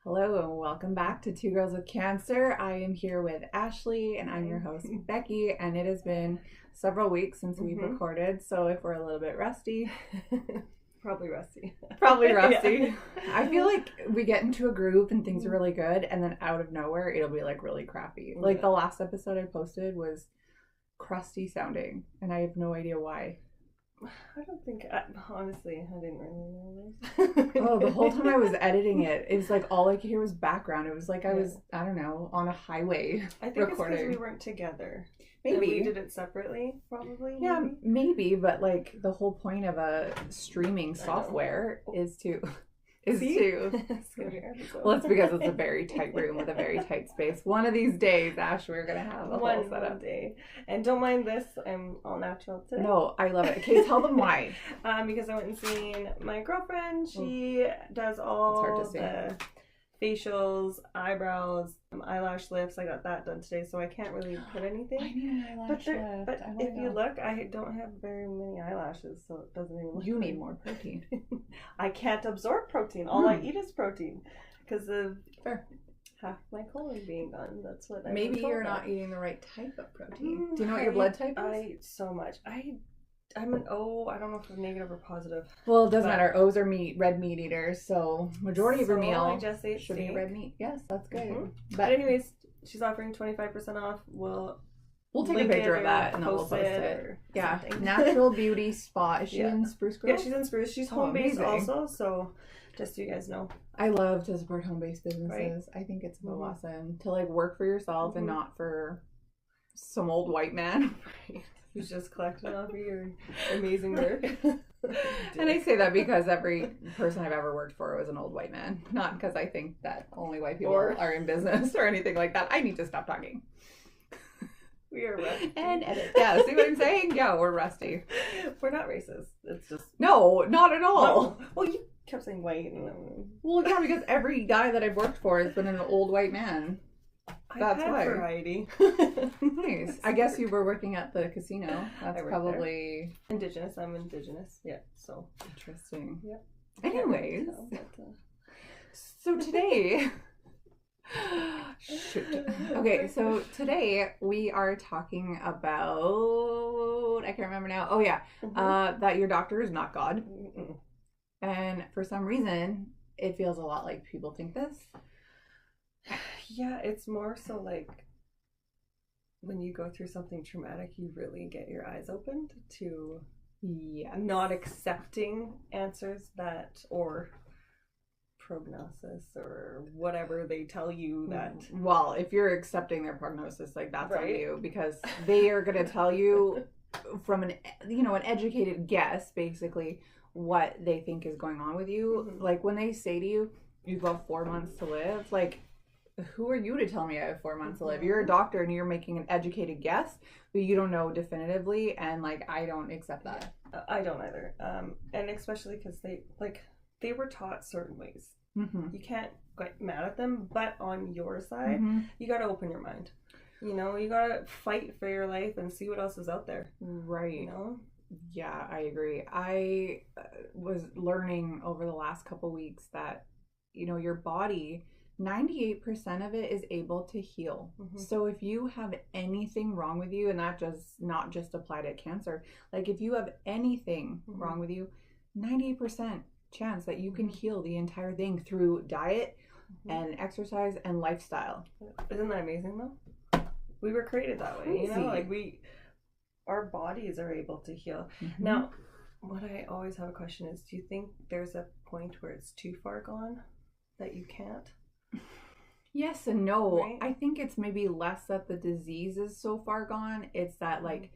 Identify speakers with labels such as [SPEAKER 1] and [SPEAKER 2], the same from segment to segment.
[SPEAKER 1] Hello and welcome back to Two Girls with Cancer. I am here with Ashley and I'm your host Becky, and it has been several weeks since we've recorded, so if we're a little bit rusty,
[SPEAKER 2] probably rusty.
[SPEAKER 1] Yeah. I feel like we get into a group and things are really good, and then out of nowhere it'll be like really crappy. Like the last episode I posted was crusty sounding and I have no idea why.
[SPEAKER 2] I don't think, honestly, I didn't really know
[SPEAKER 1] this. Oh, the whole time I was editing it, it was like all I could hear was background. It was like I was, I don't know, on a highway
[SPEAKER 2] I think recording. It's because we weren't together.
[SPEAKER 1] Maybe.
[SPEAKER 2] And we did it separately, probably.
[SPEAKER 1] Yeah, maybe, but like the whole point of a streaming software is to... Well, it's because it's a very tight room with a very tight space. One of these days, Ash, we're gonna have a whole setup.
[SPEAKER 2] One day. And don't mind this, I'm all natural today.
[SPEAKER 1] No, I love it. Okay, tell them why.
[SPEAKER 2] Because I went and seen my girlfriend. She does all the facials, eyebrows, eyelash lifts. I got that done today, so I can't really put anything.
[SPEAKER 1] I need an eyelash lift.
[SPEAKER 2] But if you look, I don't have very many eyelashes, so it doesn't even look.
[SPEAKER 1] You need more protein.
[SPEAKER 2] I can't absorb protein. All I eat is protein because of half my colon being gone. That's what
[SPEAKER 1] maybe you're not eating the right type of protein. Do you know what your blood type is?
[SPEAKER 2] I eat so much. I'm an O. I don't know if it's negative or positive.
[SPEAKER 1] Well, it doesn't matter. O's are red meat eaters, so majority of your meal
[SPEAKER 2] I just ate
[SPEAKER 1] should be red meat. Yes, that's good.
[SPEAKER 2] But anyways, she's offering 25% off. We'll
[SPEAKER 1] take a picture of that and then we'll post it. Yeah, Natural Beauty Spa. Is she in Spruce Grove?
[SPEAKER 2] Yeah, she's in Spruce. She's home based also, so just so you guys know.
[SPEAKER 1] I love to support home based businesses. Right? I think it's so awesome to like work for yourself and not for some old white man.
[SPEAKER 2] Who's just collecting off of your amazing work.
[SPEAKER 1] And I say that because every person I've ever worked for was an old white man. Not because I think that only white people are in business or anything like that. I need to stop talking.
[SPEAKER 2] We are rusty.
[SPEAKER 1] And edit. Yeah, see what I'm saying? Yeah, we're rusty.
[SPEAKER 2] We're not racist. It's just...
[SPEAKER 1] No, not at all.
[SPEAKER 2] No. Well, you kept saying white.
[SPEAKER 1] Well, yeah, because every guy that I've worked for has been an old white man. That's why.
[SPEAKER 2] Variety.
[SPEAKER 1] Nice. I guess you were working at the casino. That's probably
[SPEAKER 2] there. Indigenous. I'm indigenous. Yeah. So
[SPEAKER 1] interesting.
[SPEAKER 2] Yep.
[SPEAKER 1] Anyways, so today, Okay, so today we are talking about. I can't remember now. Oh yeah, that your doctor is not God, and for some reason it feels a lot like people think this.
[SPEAKER 2] Yeah, it's more so like when you go through something traumatic, you really get your eyes opened to not accepting answers or prognosis or whatever they tell you that.
[SPEAKER 1] Well, if you're accepting their prognosis, like that's on you, because they are going to tell you from an educated guess, basically, what they think is going on with you. Like when they say to you, you've got 4 months to live, like, who are you to tell me I have 4 months to live? You're a doctor and you're making an educated guess, but you don't know definitively, and like I don't accept that.
[SPEAKER 2] I don't either. And especially because they were taught certain ways. You can't get mad at them, but on your side, you got to open your mind. You know, you got to fight for your life and see what else is out there.
[SPEAKER 1] Right.
[SPEAKER 2] You know?
[SPEAKER 1] Yeah, I agree. I was learning over the last couple weeks that, your body, 98% of it is able to heal. So if you have anything wrong with you, and that does not just apply to cancer, like if you have anything wrong with you, 98% chance that you can heal the entire thing through diet and exercise and lifestyle.
[SPEAKER 2] Isn't that amazing though? We were created that way. Like our bodies are able to heal. Now, what I always have a question is, do you think there's a point where it's too far gone that you can't?
[SPEAKER 1] Yes and no. Right? I think it's maybe less that the disease is so far gone. It's that like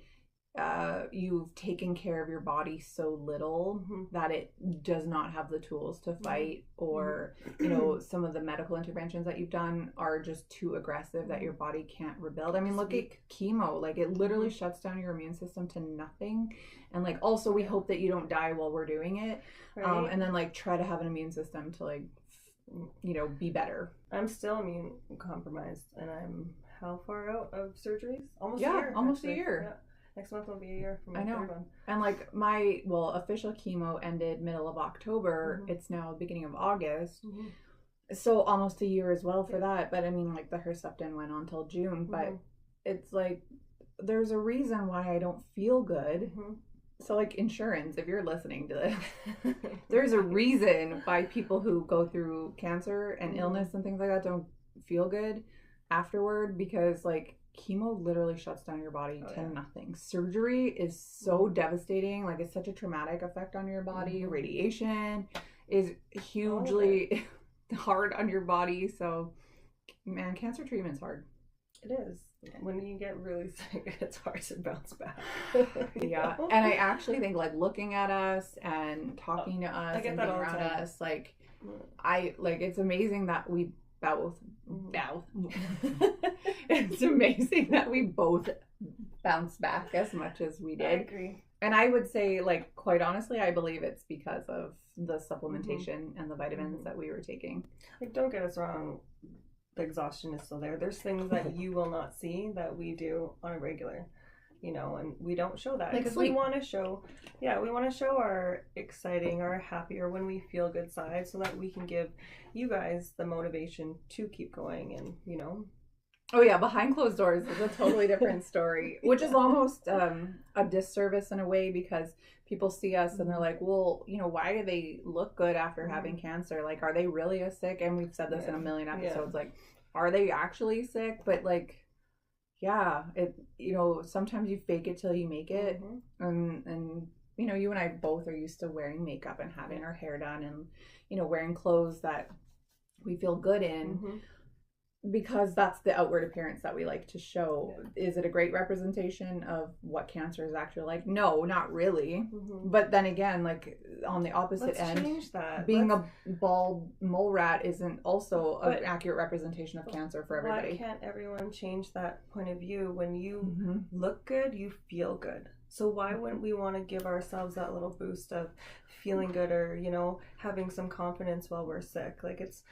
[SPEAKER 1] you've taken care of your body so little that it does not have the tools to fight, or some of the medical interventions that you've done are just too aggressive that your body can't rebuild. I mean, look at chemo, like it literally shuts down your immune system to nothing, and like also we hope that you don't die while we're doing it, and then like try to have an immune system to like be better.
[SPEAKER 2] I'm still immune compromised, and I'm how far out of surgeries? Almost a year. Yeah. Next month will be a year for my third one.
[SPEAKER 1] And like my official chemo ended middle of October. It's now beginning of August. So almost a year as well for that. But I mean, like the Herceptin went on till June, but it's like there's a reason why I don't feel good. So like insurance, if you're listening to this, there's a reason why people who go through cancer and illness and things like that don't feel good afterward, because like chemo literally shuts down your body to nothing. Surgery is so devastating. Like it's such a traumatic effect on your body. Radiation is hugely hard on your body. So man, cancer treatment's hard.
[SPEAKER 2] It is. When you get really sick, it's hard to bounce back.
[SPEAKER 1] Yeah. And I actually think like looking at us and talking to us and being around us, like it's amazing that we both it's amazing that we both bounce back as much as we did. I
[SPEAKER 2] agree.
[SPEAKER 1] And I would say, like, quite honestly, I believe it's because of the supplementation and the vitamins that we were taking.
[SPEAKER 2] Like, don't get us wrong, the exhaustion is still there. There's things that you will not see that we do on a regular, you know, and we don't show that because we want to show, we want to show our exciting, our happy, or when we feel good side, so that we can give you guys the motivation to keep going and, you know.
[SPEAKER 1] Oh yeah, behind closed doors is a totally different story, which is almost a disservice in a way, because people see us and they're like, well, you know, why do they look good after having cancer? Like, are they really as sick? And we've said this in a million episodes, like, are they actually sick? But like, yeah, it, you know, sometimes you fake it till you make it. And you know, you and I both are used to wearing makeup and having our hair done and, you know, wearing clothes that we feel good in. Because that's the outward appearance that we like to show. Is it a great representation of what cancer is actually like? No, not really. But then again, like on the opposite end,
[SPEAKER 2] change that.
[SPEAKER 1] Being a bald mole rat isn't also an accurate representation of cancer for everybody.
[SPEAKER 2] Why can't everyone change that point of view? When you look good, you feel good. So why wouldn't we want to give ourselves that little boost of feeling good, or, you know, having some confidence while we're sick? Like, it's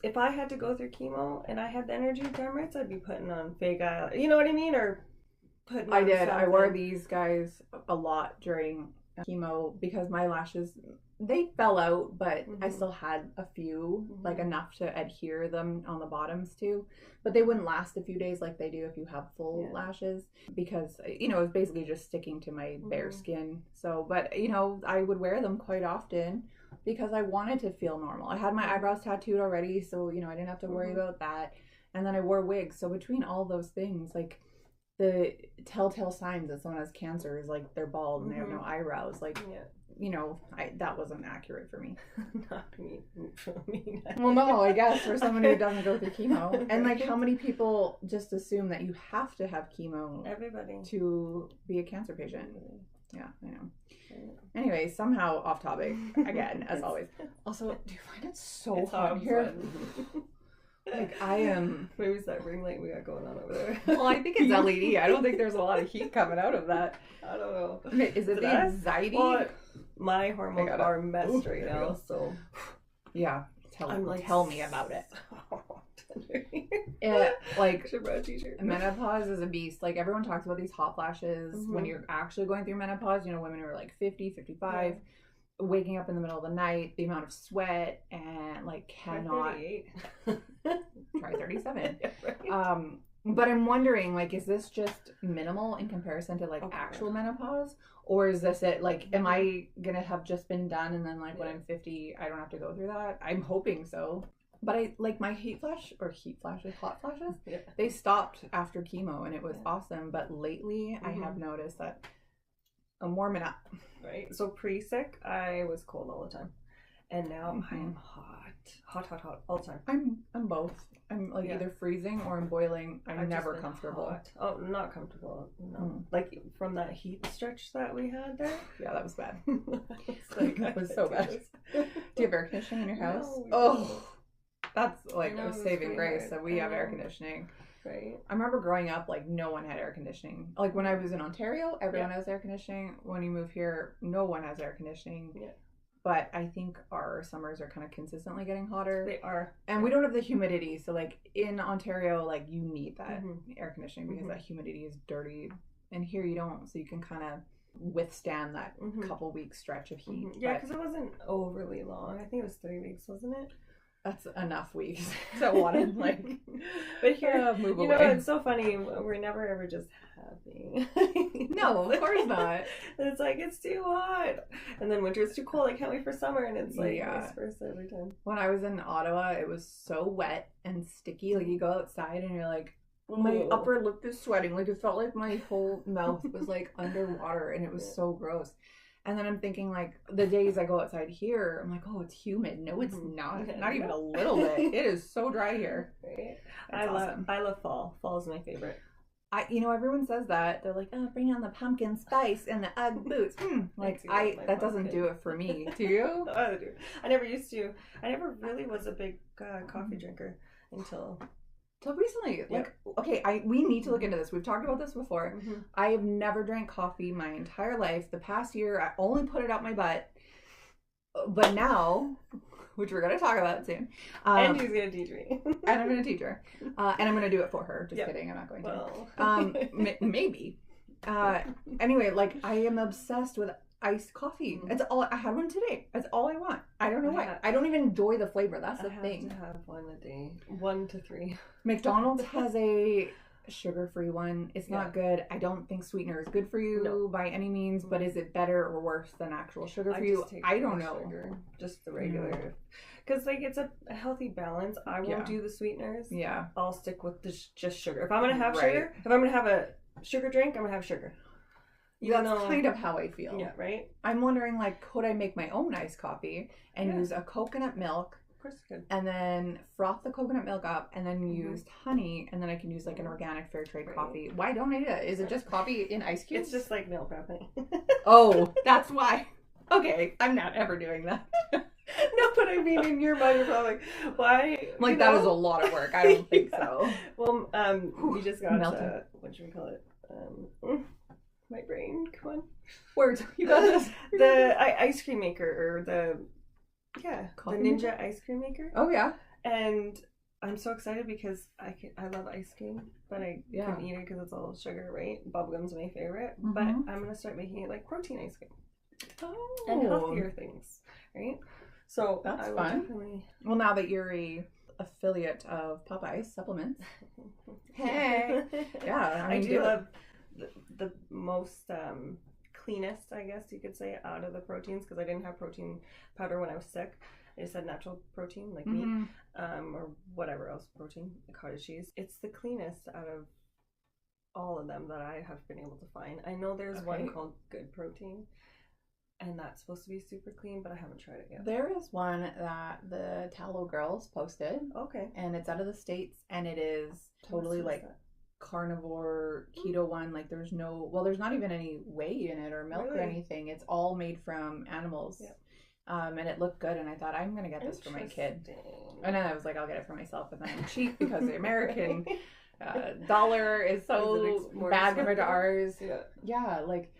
[SPEAKER 2] if I had to go through chemo and I had the energy dermats, I'd be putting on fake eye. You know what I mean? Or putting on
[SPEAKER 1] something. I wore these guys a lot during chemo because my lashes, they fell out, but I still had a few, like enough to adhere them on the bottoms too. But they wouldn't last a few days like they do if you have full lashes, because, you know, it was basically just sticking to my bare skin. So, but, you know, I would wear them quite often because I wanted to feel normal. I had my eyebrows tattooed already, so, you know, I didn't have to worry about that. And then I wore wigs. So between all those things, like, the telltale signs that someone has cancer is like they're bald and they have no eyebrows. Like, you know, that wasn't accurate for me.
[SPEAKER 2] Not for me.
[SPEAKER 1] Well, no, I guess for someone who doesn't go through chemo. And like, how many people just assume that you have to have chemo to be a cancer patient? Yeah, I know. Anyway, somehow off topic again, as always. Also, do you find it so hot here? Like, I am...
[SPEAKER 2] Maybe it's that ring light we got going on over there.
[SPEAKER 1] Well, I think it's LED. I don't think there's a lot of heat coming out of that.
[SPEAKER 2] I don't know.
[SPEAKER 1] Is it the anxiety?
[SPEAKER 2] Well, my hormones are messed right now, so...
[SPEAKER 1] Yeah. Tell me about it. Like, menopause is a beast. Like, everyone talks about these hot flashes when you're actually going through menopause. You know, women who are like 50, 55... waking up in the middle of the night, the amount of sweat, and like cannot try 37. But I'm wondering, like, is this just minimal in comparison to like actual menopause, or is this it? Like, am I gonna have just been done and then like when I'm 50 I don't have to go through that? I'm hoping so. But I like my hot flashes, they stopped after chemo and it was awesome. But lately I have noticed that I'm warming up.
[SPEAKER 2] Right. So pre-sick, I was cold all the time, and now I am hot all the time.
[SPEAKER 1] I'm both. I'm like either freezing or I'm boiling. I'm never comfortable.
[SPEAKER 2] Hot. Oh, not comfortable. No. Like from that heat stretch that we had there.
[SPEAKER 1] Yeah, that was bad. That was so bad. Do you have air conditioning in your house? No, that's like a saving grace. So we have air conditioning.
[SPEAKER 2] Right.
[SPEAKER 1] I remember growing up, like, no one had air conditioning. Like, when I was in Ontario, everyone has air conditioning. When you move here, no one has air conditioning. Yeah. But I think our summers are kind of consistently getting hotter.
[SPEAKER 2] They are.
[SPEAKER 1] And we don't have the humidity. So, like, in Ontario, like, you need that air conditioning because that humidity is dirty. And here you don't. So you can kind of withstand that couple week stretch of heat.
[SPEAKER 2] Yeah, because it wasn't overly long. I think it was 3 weeks, wasn't it?
[SPEAKER 1] that's enough weeks. So I wanted like,
[SPEAKER 2] but here,
[SPEAKER 1] move
[SPEAKER 2] you
[SPEAKER 1] away.
[SPEAKER 2] know, it's so funny. We're never ever just happy.
[SPEAKER 1] No, of course not.
[SPEAKER 2] It's like it's too hot, and then winter is too cold. I can't wait for summer, and it's like vice versa every time.
[SPEAKER 1] When I was in Ottawa, it was so wet and sticky. Like you go outside and you're like, my upper lip is sweating. Like it felt like my whole mouth was like underwater, and it was so gross. And then I'm thinking like the days I go outside here, I'm like, oh, it's humid. No, it's not. Not even a little bit. It is so dry here.
[SPEAKER 2] Right. I love fall. Fall is my favorite.
[SPEAKER 1] Everyone says that. They're like, oh, bring on the pumpkin spice and the Ugg boots. Like that doesn't do it for me. Do you?
[SPEAKER 2] I do. I never used to. I never really was a big coffee drinker until
[SPEAKER 1] recently. Like, okay, we need to look into this. We've talked about this before. I have never drank coffee my entire life. The past year, I only put it out my butt. But now, which we're going to talk about soon.
[SPEAKER 2] And she's going to teach me.
[SPEAKER 1] And I'm going to teach her. And I'm going to do it for her. Just kidding. I'm not going to. Maybe. Anyway, like, I am obsessed with iced coffee. It's all. I had one today. That's all I want. I don't know why. I don't even enjoy the flavor. That's the thing.
[SPEAKER 2] I have to have one a day. 1 to 3.
[SPEAKER 1] McDonald's has a sugar-free one. It's not good. I don't think sweetener is good for you by any means, but is it better or worse than actual sugar for you? I don't know.
[SPEAKER 2] Sugar, just the regular. Because like it's a healthy balance. I won't do the sweeteners. Yeah. I'll stick with just sugar. If I'm going to have sugar, if I'm going to have a sugar drink, I'm going to have sugar.
[SPEAKER 1] That's kind of how I feel.
[SPEAKER 2] Yeah, right?
[SPEAKER 1] I'm wondering, like, could I make my own iced coffee and use a coconut milk?
[SPEAKER 2] Of course you could.
[SPEAKER 1] And then froth the coconut milk up and then use honey, and then I can use, like, an organic fair trade coffee. Why don't I do that? Is it just coffee in ice cubes?
[SPEAKER 2] It's just like milk wrapping.
[SPEAKER 1] Oh, that's why. Okay, I'm not ever doing that.
[SPEAKER 2] No, but I mean, in your mind, you're probably like, why?
[SPEAKER 1] Like, that is a lot of work. I don't think so.
[SPEAKER 2] Well, we just got, what should we call it? My brain, come on.
[SPEAKER 1] Words. You got this.
[SPEAKER 2] The ice cream maker, or the Ninja
[SPEAKER 1] maker?
[SPEAKER 2] ice cream maker.
[SPEAKER 1] Oh yeah.
[SPEAKER 2] And I'm so excited because I love ice cream, but I couldn't eat it because it's all sugar, right? Bubblegum's my favorite, but I'm gonna start making it like protein ice cream. Oh. And healthier things, right? So
[SPEAKER 1] that's fun. Well, now that you're a affiliate of Popeye's supplements, hey, yeah,
[SPEAKER 2] I do love the most cleanest, I guess you could say, out of the proteins, because I didn't have protein powder when I was sick. I just had natural protein, like meat, or whatever else protein, cottage cheese. It's the cleanest out of all of them that I have been able to find. I know there's one called Good Protein, and that's supposed to be super clean, but I haven't tried it yet.
[SPEAKER 1] There is one that the Tallow Girls posted. Okay. And it's out of the States, and it is totally like carnivore keto one. Like there's not even any whey in it or milk or anything. It's all made from animals. And it looked good, and I thought, I'm gonna get this for my kid. And then I was like, I'll get it for myself, but then I'm cheap because the American dollar is so bad compared to ours. Like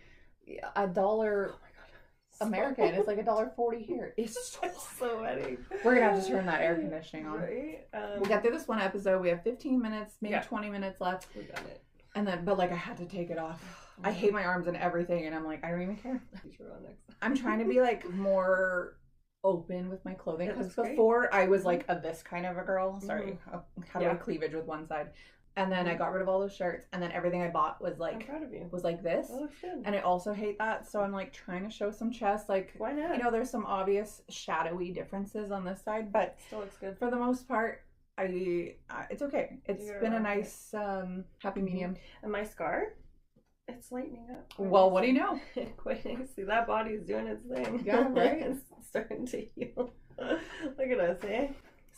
[SPEAKER 1] $1 American is like $1.40 here. It's so
[SPEAKER 2] sweaty.
[SPEAKER 1] We're gonna have to turn that air conditioning on.
[SPEAKER 2] Right?
[SPEAKER 1] We'll get through this one episode. We have 15 minutes, maybe 20 minutes left.
[SPEAKER 2] We got it.
[SPEAKER 1] And then, but like, I had to take it off. I hate my arms and everything, and I'm like, I don't even care. I'm trying to be like more open with my clothing, because before I was like this kind of a girl. Sorry, how do I cleavage with one side? And then I got rid of all those shirts, and then everything I bought was like, I'm proud of you. Was like this. That looks good. And I also hate that, so I'm like trying to show some chest. Like, why not? You know, there's some obvious shadowy differences on this side, but
[SPEAKER 2] still looks good.
[SPEAKER 1] For the most part, it's okay. It's been a nice happy medium.
[SPEAKER 2] And my scar, it's lightening up.
[SPEAKER 1] Well, what do you know?
[SPEAKER 2] Quite nicely. That body's doing its thing.
[SPEAKER 1] Yeah, right.
[SPEAKER 2] It's starting to heal. Look at us, eh?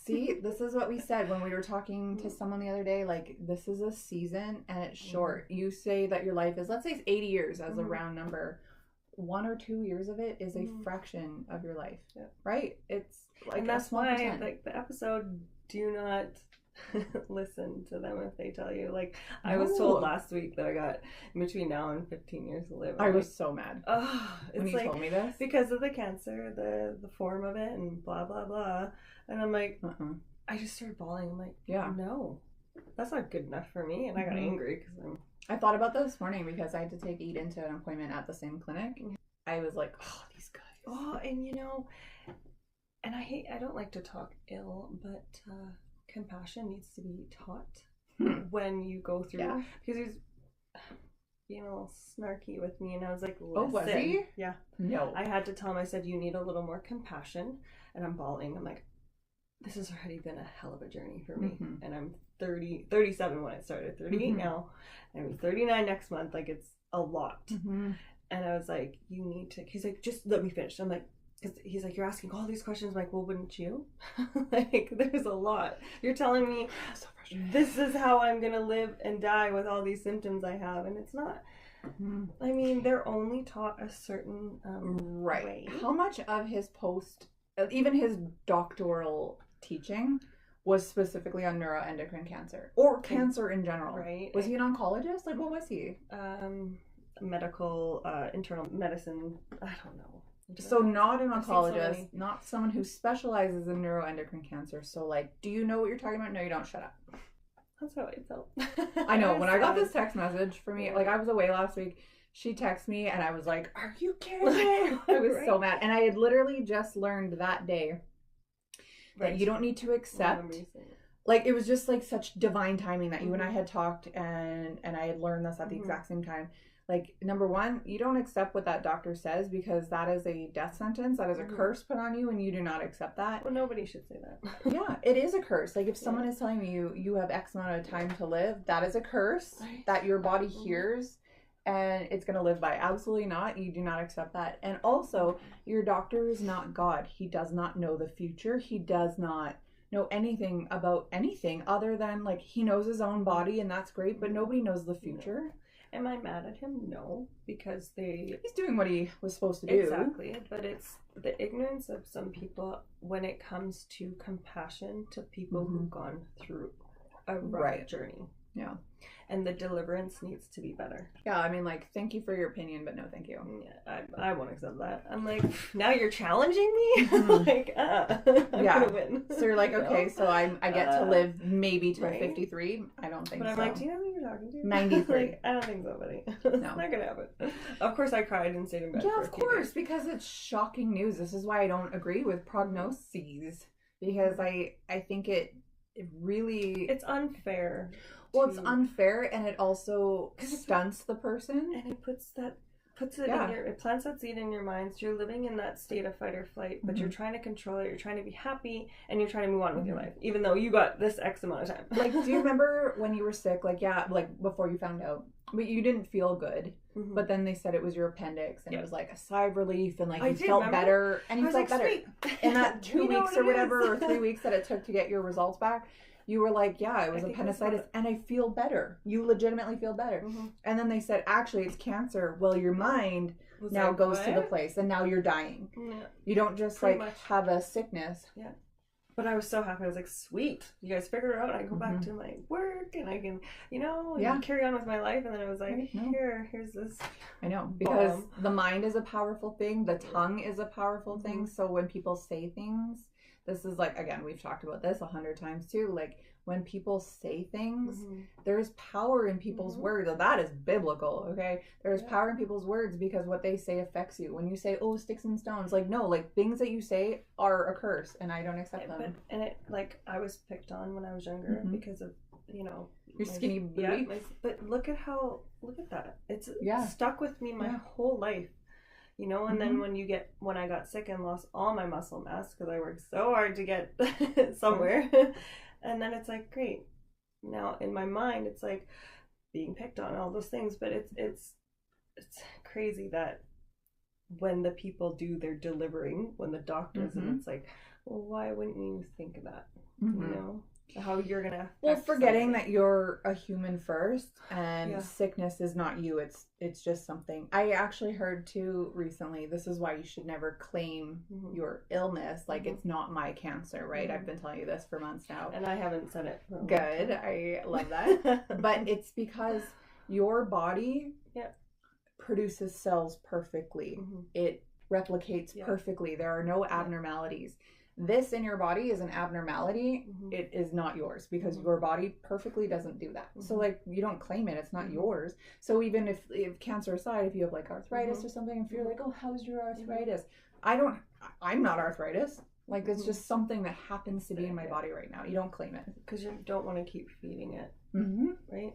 [SPEAKER 1] See, this is what we said when we were talking to someone the other day. Like, this is a season and it's short. You say that your life is, let's say it's 80 years as a round number. 1 or 2 years of it is a fraction of your life, right? It's like,
[SPEAKER 2] and that's why, like, the episode, do not listen to them if they tell you. Like, I was told last week that I got in between now and 15 years to live.
[SPEAKER 1] I was so mad
[SPEAKER 2] when you told me this, because of the cancer, the form of it, and blah blah blah. And I'm like, I just started bawling. I'm like, no, that's not good enough for me. And I got angry because
[SPEAKER 1] I thought about that this morning because I had to take Eden to an appointment at the same clinic. I was like, oh, these guys.
[SPEAKER 2] Oh, and you know, and I don't like to talk ill, but compassion needs to be taught when you go through, because he's being a little snarky with me, and I was like, listen.
[SPEAKER 1] Oh, was he?
[SPEAKER 2] Yeah.
[SPEAKER 1] No.
[SPEAKER 2] I had to tell him, I said, you need a little more compassion, and I'm bawling. I'm like, this has already been a hell of a journey for me, and I'm 37 when I started, 38 now, and I'm 39 next month. Like, it's a lot. And I was like, you need to, he's like, just let me finish. I'm like, because he's like, you're asking all these questions. I'm like, well, wouldn't you? Like, there's a lot. You're telling me this is how I'm going to live and die with all these symptoms I have. And it's not. I mean, they're only taught a certain way.
[SPEAKER 1] How much of his even his doctoral teaching was specifically on neuroendocrine cancer or cancer in general?
[SPEAKER 2] Right.
[SPEAKER 1] Was he an oncologist? Like, what was he?
[SPEAKER 2] Medical, internal medicine. I don't know.
[SPEAKER 1] So not an oncologist, not someone who specializes in neuroendocrine cancer. So like, do you know what you're talking about? No, you don't. Shut up.
[SPEAKER 2] That's how I felt.
[SPEAKER 1] I know. When I got this text message for me, like I was away last week, she texted me and I was like, are you kidding me? I was so mad. And I had literally just learned that day that you don't need to accept. Like, it was just like such divine timing that you and I had talked, and I had learned this at the exact same time. Like, number one, you don't accept what that doctor says, because that is a death sentence. That is a curse put on you, and you do not accept that.
[SPEAKER 2] Well, nobody should say that.
[SPEAKER 1] Yeah, it is a curse. Like, if someone is telling you you have X amount of time to live, that is a curse that your body hears, and it's going to live by. Absolutely not. You do not accept that. And also, your doctor is not God. He does not know the future. He does not know anything about anything other than, like, he knows his own body, and that's great, but nobody knows the future.
[SPEAKER 2] Am I mad at him? No, because
[SPEAKER 1] he's doing what he was supposed to do.
[SPEAKER 2] Exactly, but it's the ignorance of some people when it comes to compassion to people who've gone through a rough journey. Yeah. And the deliverance needs to be better.
[SPEAKER 1] Yeah, I mean, like, thank you for your opinion, but no thank you.
[SPEAKER 2] Yeah, I won't accept that. I'm like, now you're challenging me? Like, I'm gonna win.
[SPEAKER 1] So you're like, okay, so I get to live maybe till 53? I don't think so.
[SPEAKER 2] But I'm like, do you know who you're talking to?
[SPEAKER 1] 93.
[SPEAKER 2] Like, I don't think so, buddy. It's not gonna happen. Of course, I cried and stayed in bed for a few days.
[SPEAKER 1] Because it's shocking news. This is why I don't agree with prognoses, because I think it really...
[SPEAKER 2] It's unfair.
[SPEAKER 1] Well, it's unfair, and it also stunts the person.
[SPEAKER 2] And it puts it in it plants that seed in your mind. So you're living in that state of fight or flight, but you're trying to control it, you're trying to be happy, and you're trying to move on with your life, even though you got this X amount of time.
[SPEAKER 1] Like, do you remember when you were sick, like, before you found out, but you didn't feel good, but then they said it was your appendix, and it was like a sigh of relief, and like you felt better, and you felt better. In that 2 weeks or whatever, or 3 weeks that it took to get your results back, you were like, yeah, it was appendicitis, and I feel better. You legitimately feel better. And then they said, actually, it's cancer. Well, your mind now goes to the place, and now you're dying. Yeah. You don't just have a sickness. Yeah.
[SPEAKER 2] But I was so happy. I was like, sweet, you guys figured it out. I go back to my work, and I can, carry on with my life. And then I was like, here's this.
[SPEAKER 1] I know, because the mind is a powerful thing. The tongue is a powerful thing. So when people say things, this is like, again, we've talked about this 100 times too. Like, when people say things, there's power in people's words. That is biblical, okay? There's power in people's words, because what they say affects you. When you say, oh, sticks and stones, like, no, like, things that you say are a curse, and I don't accept them.
[SPEAKER 2] And it, like, I was picked on when I was younger because of,
[SPEAKER 1] your skinny booty.
[SPEAKER 2] Yeah, but look at that. It's stuck with me my whole life. And then when I got sick and lost all my muscle mass, because I worked so hard to get somewhere, and then it's like, great. Now in my mind, it's like being picked on, all those things, but it's crazy that when the people do their delivering, when the doctors, and it's like, well, why wouldn't you think of that? How you're gonna
[SPEAKER 1] forgetting that you're a human first, and sickness is not you, it's just something. I actually heard too recently, this is why you should never claim your illness, like it's not my cancer, right? I've been telling you this for months now,
[SPEAKER 2] and I haven't said it for
[SPEAKER 1] good. I love that. But it's because your body produces cells perfectly. It replicates perfectly. There are no abnormalities. This in your body is an abnormality. It is not yours, because your body perfectly doesn't do that. So like, you don't claim it, it's not yours. So even if cancer aside, if you have like arthritis or something, if you're like, oh, how's your arthritis? I'm not arthritis. Like, it's just something that happens to be in my body right now. You don't claim it.
[SPEAKER 2] Because you don't want to keep feeding it.
[SPEAKER 1] Mm-hmm.
[SPEAKER 2] Right?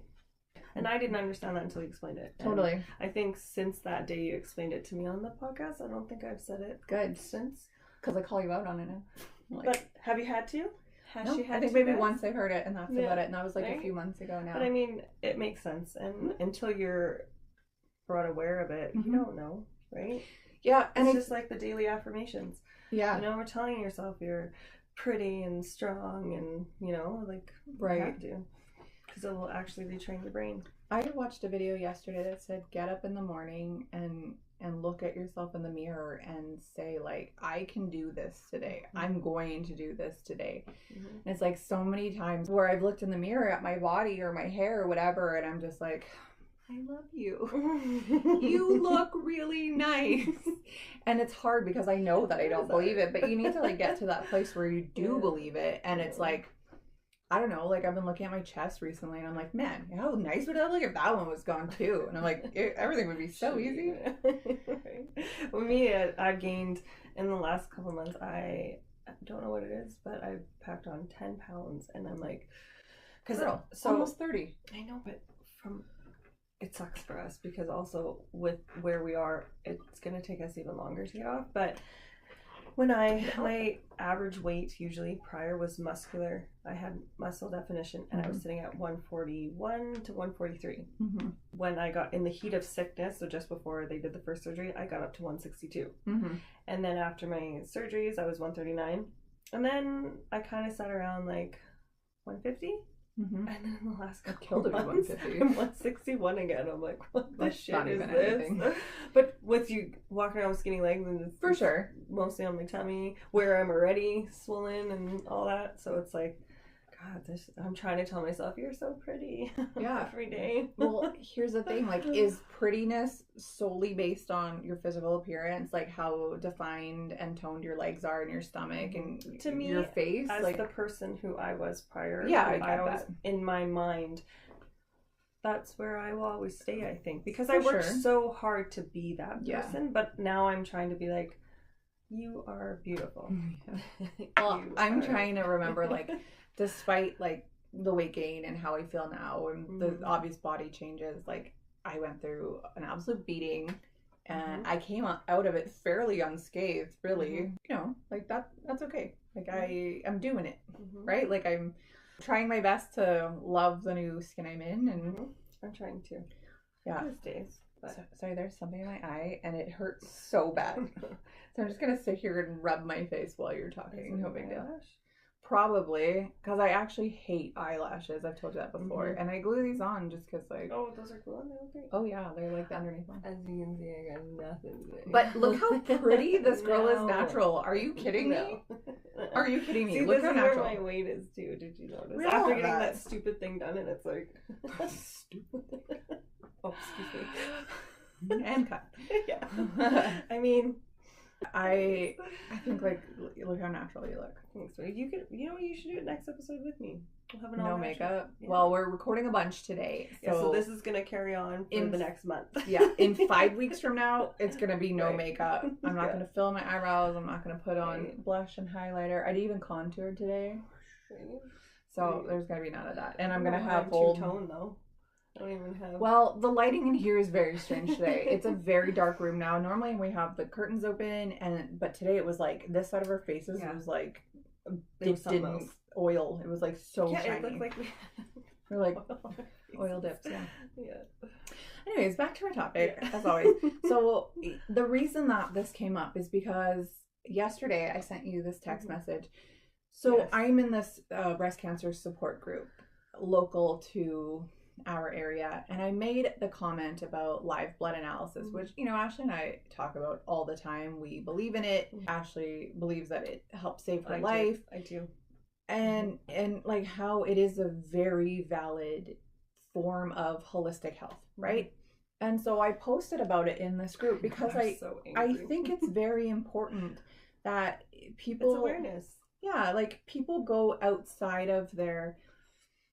[SPEAKER 2] And I didn't understand that until you explained it.
[SPEAKER 1] Totally.
[SPEAKER 2] And I think since that day you explained it to me on the podcast, I don't think I've said it
[SPEAKER 1] good
[SPEAKER 2] since.
[SPEAKER 1] Because I call you out on it now.
[SPEAKER 2] Like, but have you had to?
[SPEAKER 1] No, I think maybe once I heard it, and that's about it. And that was like
[SPEAKER 2] right?
[SPEAKER 1] a few months ago now.
[SPEAKER 2] But I mean, it makes sense. And until you're brought aware of it, you don't know, right?
[SPEAKER 1] Yeah. And
[SPEAKER 2] it's just like the daily affirmations.
[SPEAKER 1] Yeah.
[SPEAKER 2] You know, we're telling yourself you're pretty and strong and, you know, like,
[SPEAKER 1] right.
[SPEAKER 2] you have to. Because it will actually retrain your brain.
[SPEAKER 1] I watched a video yesterday that said get up in the morning and look at yourself in the mirror and say, like, I can do this today. I'm going to do this today. And it's like so many times where I've looked in the mirror at my body or my hair or whatever, and I'm just like, I love you. You look really nice. And it's hard because I know that I don't believe it, but you need to like get to that place where you do believe it. And it's like, I don't know, like I've been looking at my chest recently and I'm like, man, how nice would that look if that one was gone too? And I'm like, everything would be so easy.
[SPEAKER 2] With me, I've gained in the last couple of months, I don't know what it is, but I've packed on 10 pounds and I'm like, because
[SPEAKER 1] so almost 30.
[SPEAKER 2] I know, but it sucks for us because also with where we are, it's going to take us even longer to get off. But when my average weight usually prior was muscular, I had muscle definition and I was sitting at 141 to 143. When I got in the heat of sickness, so just before they did the first surgery, I got up to 162. And then after my surgeries, I was 139. And then I kind of sat around like 150. And then in the last couple of months, I'm 161 again. I'm like, what the shit is this? But with you walking around with skinny legs, and it's
[SPEAKER 1] for sure
[SPEAKER 2] mostly on my tummy, where I'm already swollen and all that. So it's like, God, I'm trying to tell myself, you're so pretty. Every day.
[SPEAKER 1] Well, here's the thing, like, is prettiness solely based on your physical appearance, like how defined and toned your legs are and your stomach and
[SPEAKER 2] to me,
[SPEAKER 1] your face?
[SPEAKER 2] As
[SPEAKER 1] like
[SPEAKER 2] the person who I was prior,
[SPEAKER 1] I
[SPEAKER 2] always, in my mind, that's where I will always stay, I think, because
[SPEAKER 1] For
[SPEAKER 2] I worked
[SPEAKER 1] sure.
[SPEAKER 2] so hard to be that person, but now I'm trying to be like, you are beautiful.
[SPEAKER 1] Well, I'm trying to remember, like, despite like the weight gain and how I feel now and the obvious body changes, like I went through an absolute beating and I came out of it fairly unscathed, really. You know, like that's okay. Like I am doing it, right? Like I'm trying my best to love the new skin I'm in, and
[SPEAKER 2] I'm trying to.
[SPEAKER 1] Yeah.
[SPEAKER 2] These days. But...
[SPEAKER 1] sorry, there's something in my eye and it hurts so bad. So I'm just gonna sit here and rub my face while you're talking. No big deal. Probably, because I actually hate eyelashes. I've told you that before. And I glue these on just because, like...
[SPEAKER 2] Oh, those are glue on? They're okay.
[SPEAKER 1] Oh, yeah. They're like the underneath one.
[SPEAKER 2] As you can see, I got nothing today.
[SPEAKER 1] But look how pretty this girl is natural. Are you kidding me? Are you kidding me?
[SPEAKER 2] See,
[SPEAKER 1] look
[SPEAKER 2] this
[SPEAKER 1] how
[SPEAKER 2] is
[SPEAKER 1] natural.
[SPEAKER 2] where my weight is, too. Did you notice?
[SPEAKER 1] We
[SPEAKER 2] After getting that stupid thing done, and it's like...
[SPEAKER 1] Stupid.
[SPEAKER 2] Oh, excuse me.
[SPEAKER 1] And cut.
[SPEAKER 2] Yeah. I mean...
[SPEAKER 1] I think, like, look how natural you look.
[SPEAKER 2] Thanks. You know what you should do next episode with me. We'll have an
[SPEAKER 1] no makeup. Yeah. Well, we're recording a bunch today.
[SPEAKER 2] So this is gonna carry on for the next month.
[SPEAKER 1] Yeah, in 5 weeks from now, it's gonna be no makeup. I'm not gonna fill my eyebrows. I'm not gonna put on blush and highlighter. I didn't even contour today. So there's gonna be none of that. And I'm gonna have bold
[SPEAKER 2] tone though. I don't even have...
[SPEAKER 1] Well, the lighting in here is very strange today. It's a very dark room now. Normally we have the curtains open, but today it was like this side of our faces was like dipped in oil. It was like so shiny.
[SPEAKER 2] It looked like
[SPEAKER 1] we're like oil dips.
[SPEAKER 2] Yeah.
[SPEAKER 1] Anyways, back to our topic as always. So the reason that this came up is because yesterday I sent you this text message. So I'm in this breast cancer support group local to our area, and I made the comment about live blood analysis, which, you know, Ashley and I talk about all the time. We believe in it. Ashley believes that it helps save her life.
[SPEAKER 2] I do.
[SPEAKER 1] And like how it is a very valid form of holistic health, right? And so I posted about it in this group because I think it's very important that people...
[SPEAKER 2] It's awareness.
[SPEAKER 1] Yeah, like people go outside of their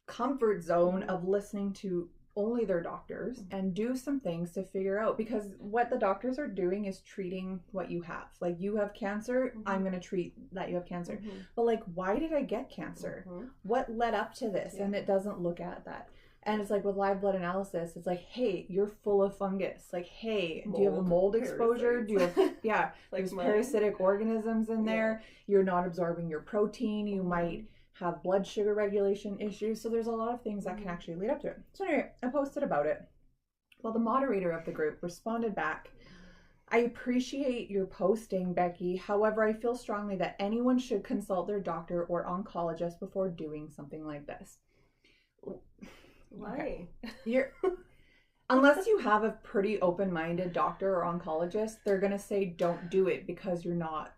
[SPEAKER 1] comfort zone of listening to only their doctors and do some things to figure out, because what the doctors are doing is treating what you have. Like, you have cancer, I'm going to treat that you have cancer. But like, why did I get cancer? What led up to this? And it doesn't look at that. And it's like with live blood analysis, it's like, hey, you're full of fungus. Like, hey, do you have a mold exposure? Do you have, like there's parasitic organisms in there. You're not absorbing your protein. You might have blood sugar regulation issues. So there's a lot of things that can actually lead up to it. So anyway, I posted about it. Well, the moderator of the group responded back, I appreciate your posting, Becky. However, I feel strongly that anyone should consult their doctor or oncologist before doing something like this.
[SPEAKER 2] Why?
[SPEAKER 1] Okay. Unless you have a pretty open-minded doctor or oncologist, they're going to say don't do it because you're not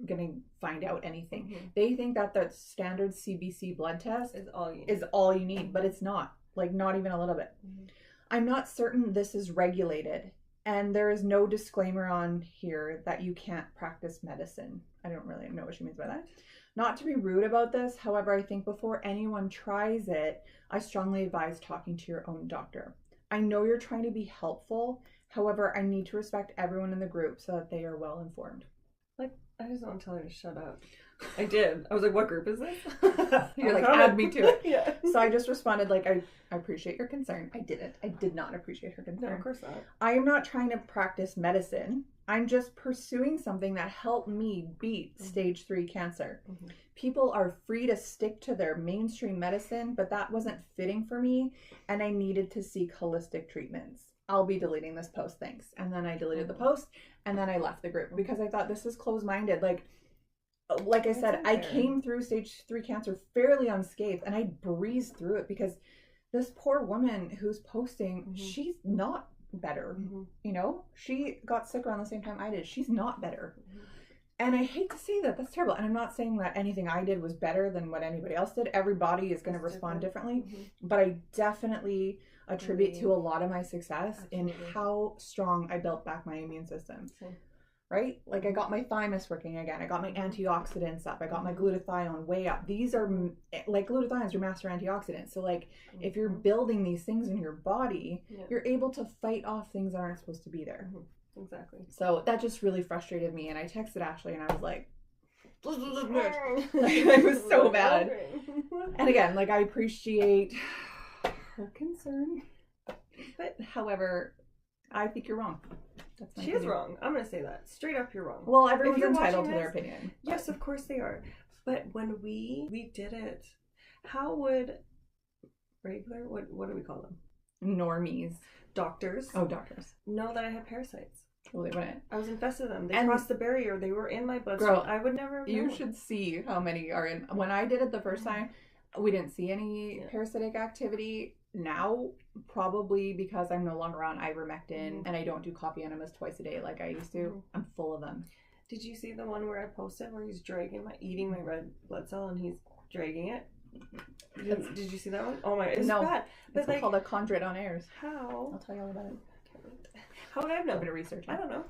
[SPEAKER 1] going to find out anything. They think that the standard CBC blood test is all you need, but it's not. Like, not even a little bit. I'm not certain this is regulated, and there is no disclaimer on here that you can't practice medicine. I don't really know what she means by that. Not to be rude about this, however, I think before anyone tries it, I strongly advise talking to your own doctor. I know you're trying to be helpful, however, I need to respect everyone in the group so that they are well informed.
[SPEAKER 2] Like, I just want to tell her to shut up. I did. I was like, what group is this?
[SPEAKER 1] You're like, add me to it. So I just responded, like, I appreciate your concern. I didn't. I did not appreciate her concern.
[SPEAKER 2] No, of course not.
[SPEAKER 1] I am not trying to practice medicine. I'm just pursuing something that helped me beat stage 3 cancer. People are free to stick to their mainstream medicine, but that wasn't fitting for me, and I needed to seek holistic treatments. I'll be deleting this post, thanks. And then I deleted the post, and then I left the group because I thought this is closed-minded. Like I said, I came through stage 3 cancer fairly unscathed, and I breezed through it because this poor woman who's posting, she's not better. You know, she got sick around the same time I did. She's not better. And I hate to say that. That's terrible. And I'm not saying that anything I did was better than what anybody else did. Everybody is going to respond differently. But I definitely attribute to a lot of my success in how strong I built back my immune system. Right? Like, I got my thymus working again. I got my antioxidants up. I got my glutathione way up. These are, like, glutathione is your master antioxidant. So, like, if you're building these things in your body, you're able to fight off things that aren't supposed to be there.
[SPEAKER 2] Exactly.
[SPEAKER 1] So that just really frustrated me, and I texted Ashley, and I was like, I was so bad. And again, like, I appreciate her concern, but however, I think you're wrong.
[SPEAKER 2] She is wrong. I'm going to say that. Straight up, you're wrong.
[SPEAKER 1] Well, everyone's entitled to their opinion.
[SPEAKER 2] Yes, of course they are. But when we did it, how would regular, what do we call them?
[SPEAKER 1] Normies.
[SPEAKER 2] Doctors.
[SPEAKER 1] Oh, doctors.
[SPEAKER 2] Know that I have parasites.
[SPEAKER 1] Well, they wouldn't.
[SPEAKER 2] I was infested with them. They crossed the barrier. They were in my bloodstream. I would never have known.
[SPEAKER 1] You should see how many are in. When I did it the first time, we didn't see any parasitic activity. Now, probably because I'm no longer on ivermectin and I don't do coffee enemas twice a day like I used to, I'm full of them.
[SPEAKER 2] Did you see the one where I posted where he's eating my red blood cell and he's dragging it? Did you see that one? Oh my, it's bad.
[SPEAKER 1] It's like, called a chondrite on airs.
[SPEAKER 2] How?
[SPEAKER 1] I'll tell you all about it.
[SPEAKER 2] How would I have known?
[SPEAKER 1] A bit of research.
[SPEAKER 2] I don't know.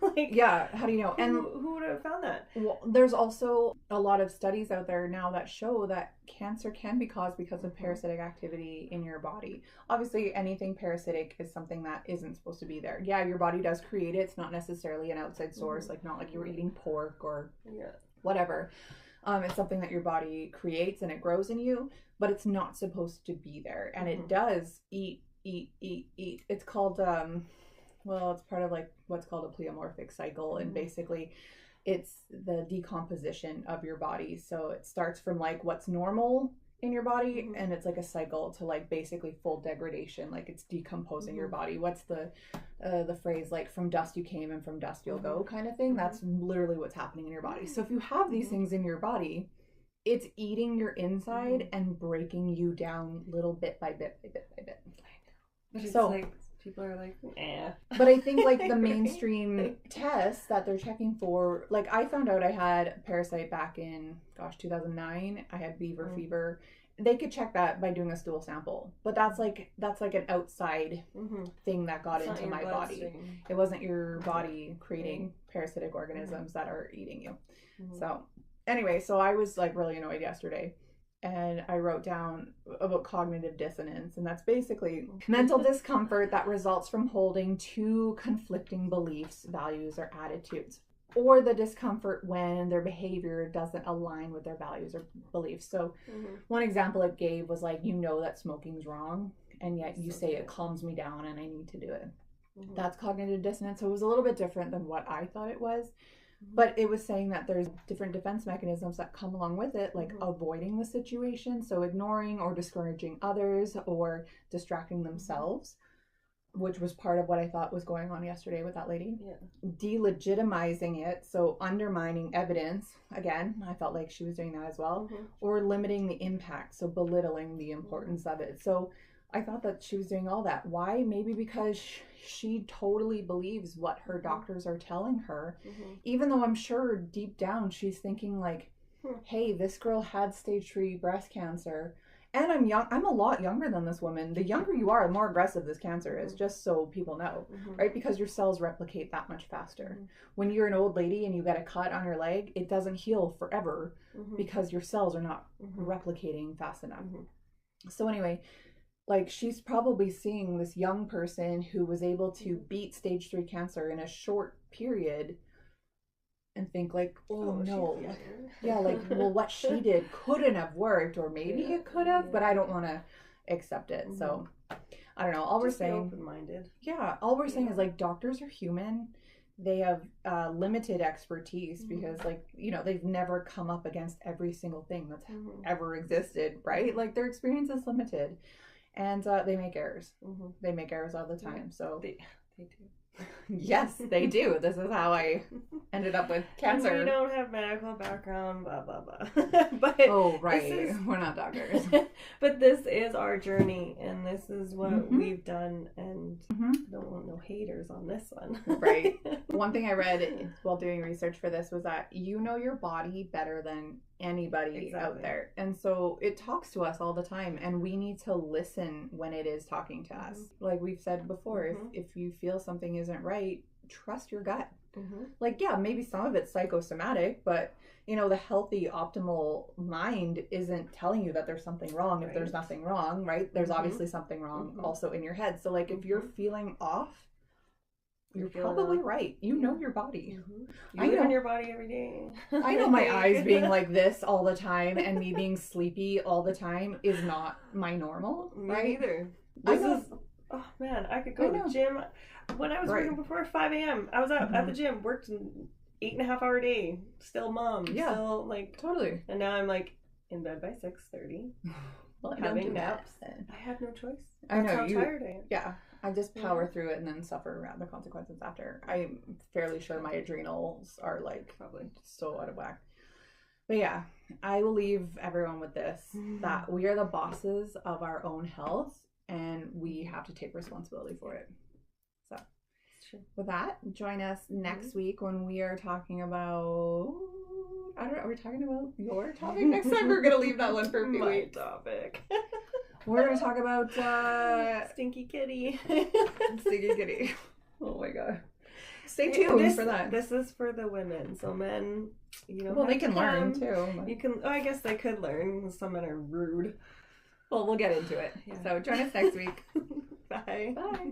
[SPEAKER 1] Like, yeah, how do you know? And
[SPEAKER 2] who would have found that?
[SPEAKER 1] Well, there's also a lot of studies out there now that show that cancer can be caused because of parasitic activity in your body. Obviously, anything parasitic is something that isn't supposed to be there. Yeah, your body does create it. It's not necessarily an outside source, like not like you were eating pork or whatever. It's something that your body creates and it grows in you, but it's not supposed to be there. And it does eat. It's called, it's part of like what's called a pleomorphic cycle. And basically it's the decomposition of your body. So it starts from like what's normal in your body and it's like a cycle to like basically full degradation. Like it's decomposing your body. What's the phrase, like from dust you came and from dust you'll go kind of thing? That's literally what's happening in your body. So if you have these things in your body, it's eating your inside and breaking you down little bit by bit by bit by bit.
[SPEAKER 2] But it's so like people are like, eh.
[SPEAKER 1] But I think like the mainstream tests that they're checking for, like I found out I had a parasite back in 2009. I had beaver fever. They could check that by doing a stool sample, but that's like an outside thing that got into my body. It wasn't your body creating parasitic organisms that are eating you. So anyway, so I was like really annoyed yesterday. and I wrote down about cognitive dissonance, and that's basically mental discomfort that results from holding two conflicting beliefs, values, or attitudes, or the discomfort when their behavior doesn't align with their values or beliefs. So one example it gave was like, that smoking's wrong, and yet you say it calms me down and I need to do it. That's cognitive dissonance. So it was a little bit different than what I thought it was. But it was saying that there's different defense mechanisms that come along with it, like avoiding the situation, so ignoring or discouraging others or distracting themselves, which was part of what I thought was going on yesterday with that lady. Delegitimizing it, so undermining evidence. Again, I felt like she was doing that as well. Or limiting the impact, so belittling the importance of it. So I thought that she was doing all that. Why? Maybe because she totally believes what her doctors are telling her, even though I'm sure deep down she's thinking like, hey, this girl had stage 3 breast cancer, and I'm young. I'm a lot younger than this woman. The younger you are, the more aggressive this cancer is, just so people know, right? Because your cells replicate that much faster. When you're an old lady and you get a cut on your leg, it doesn't heal forever because your cells are not replicating fast enough. So anyway, like, she's probably seeing this young person who was able to beat stage 3 cancer in a short period and think like, oh no, like, well, what she did couldn't have worked, or maybe it could have, but I don't want to accept it. So I don't know. All we're saying,
[SPEAKER 2] open-minded.
[SPEAKER 1] All we're saying is like, doctors are human. They have limited expertise because, like, they've never come up against every single thing that's ever existed, right? Like, their experience is limited. And they make errors. They make errors all the time. So
[SPEAKER 2] they do.
[SPEAKER 1] Yes, they do. This is how I ended up with cancer.
[SPEAKER 2] We don't have medical background, blah, blah, blah. But
[SPEAKER 1] we're not doctors.
[SPEAKER 2] But this is our journey, and this is what we've done, and I don't want no haters on this one.
[SPEAKER 1] Right. One thing I read while doing research for this was that your body better than anybody out there. And so it talks to us all the time, and we need to listen when it is talking to us. Like we've said before, if you feel something isn't right, trust your gut. Like, yeah, maybe some of it's psychosomatic, but the healthy, optimal mind isn't telling you that there's something wrong if there's nothing wrong, right? There's obviously something wrong also in your head. So like, if you're feeling off, you're probably right. You know your body.
[SPEAKER 2] You live in your body every day.
[SPEAKER 1] I know my eyes being like this all the time and me being sleepy all the time is not my normal, right?
[SPEAKER 2] Me either. Oh man, I could go to the gym. When I was working before 5 a.m., I was out at the gym, worked an 8.5-hour day, still mom, still like
[SPEAKER 1] totally.
[SPEAKER 2] And now I'm like in bed by 6:30, having naps. I have no choice.
[SPEAKER 1] I know
[SPEAKER 2] how tired I am.
[SPEAKER 1] Yeah, I just power through it and then suffer around the consequences after. I'm fairly sure my adrenals are like probably so out of whack. But yeah, I will leave everyone with this: that we are the bosses of our own health, and we have to take responsibility for it. So with that, join us next week when we are talking about, I don't know, are we talking about your topic next time? We're going to leave that one for a few weeks.
[SPEAKER 2] Topic.
[SPEAKER 1] We're going to talk about
[SPEAKER 2] Stinky Kitty.
[SPEAKER 1] Stinky Kitty. Oh my god. Stay tuned for that.
[SPEAKER 2] This is for the women. So men,
[SPEAKER 1] well, they can learn too. But...
[SPEAKER 2] You can. Oh, I guess they could learn. Some men are rude.
[SPEAKER 1] Well, we'll get into it. Yeah. So join us next week.
[SPEAKER 2] Bye.
[SPEAKER 1] Bye.